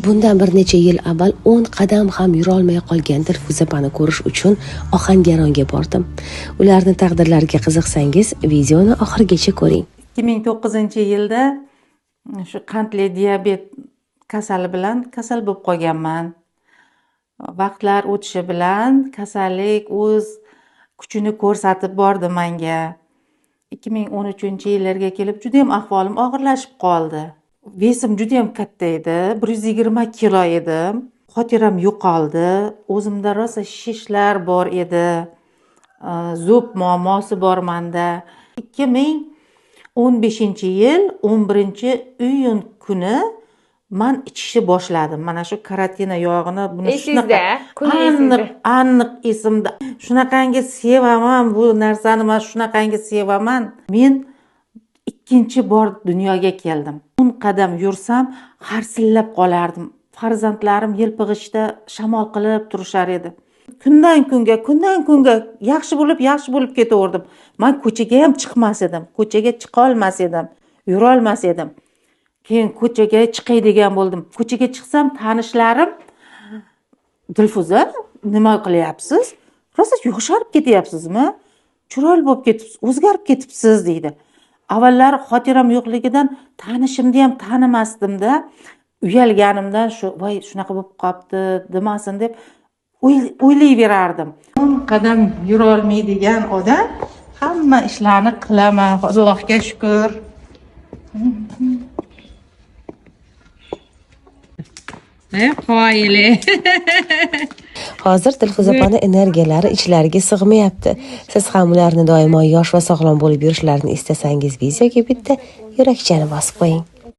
Bundan bir necha yil avval 10 qadam ham yurolmay qolgan Dilfuza opani ko'rish uchun Ohangaronga bordim. Ularning taqdirlariga qiziqsangiz, videoni oxirigacha ko'ring. 2009-yilda shu qandli diabet kasali bilan kasal bo'lib qolganman. Vaqtlar o'tishi bilan kasallik o'z kuchini ko'rsatib bordi menga. 2013-yillarga kelib juda ham ahvolim og'irlashib qoldi. Vesim juda ham katta edi, 120 kilo edim. Xotiram yo'qoldi. O'zimda rosa shishlar bor edi. Zo'b muammosi bor menda. 2015-yil 11-iyun kuni men ichishni boshladim. Mana shu karotina yog'ini buni aniq esimda. Shunaqangi sevaman bu narsani, men shunaqangi sevaman. Men ikkinchi bor dunyoga keldim. 10 qadam yursam harsillab qolardim. Farzandlarim yelpig'ishda shamol qilib turishar edi. Kundan kunga yaxshi bo'lib ketaverdim. Men ko'chaga ham chiqmas edim. Ko'chaga chiqa olmas edim. Yura olmas edim. Keyin ko'chaga chiqay degan bo'ldim. Ko'chaga chiqsam tanishlarim Dilfuza, nima qilyapsiz? Rosa yosharib ketyapsizmi? Chiroyli bo'lib ketibsiz, o'zgarib ketibsiz deydi. Avvallari xotiram yo'qligidan tanishimni ham tanimasdim-da, uyalganimdan shu voy shunaqa bo'lib qopti demasin deb o'ylayverardim. 10 qadam yura olmaydigan odam hamma ishlarni qilaman, Allohga shukr. Qoyili. Hozir Dilfuza opani energiyalari ichlariga sig'mayapti. Siz ham ularni doimo yosh va sog'lom bo'lib yurishlarini istasangiz, videoga bitta yurakchani bosib qo'ying.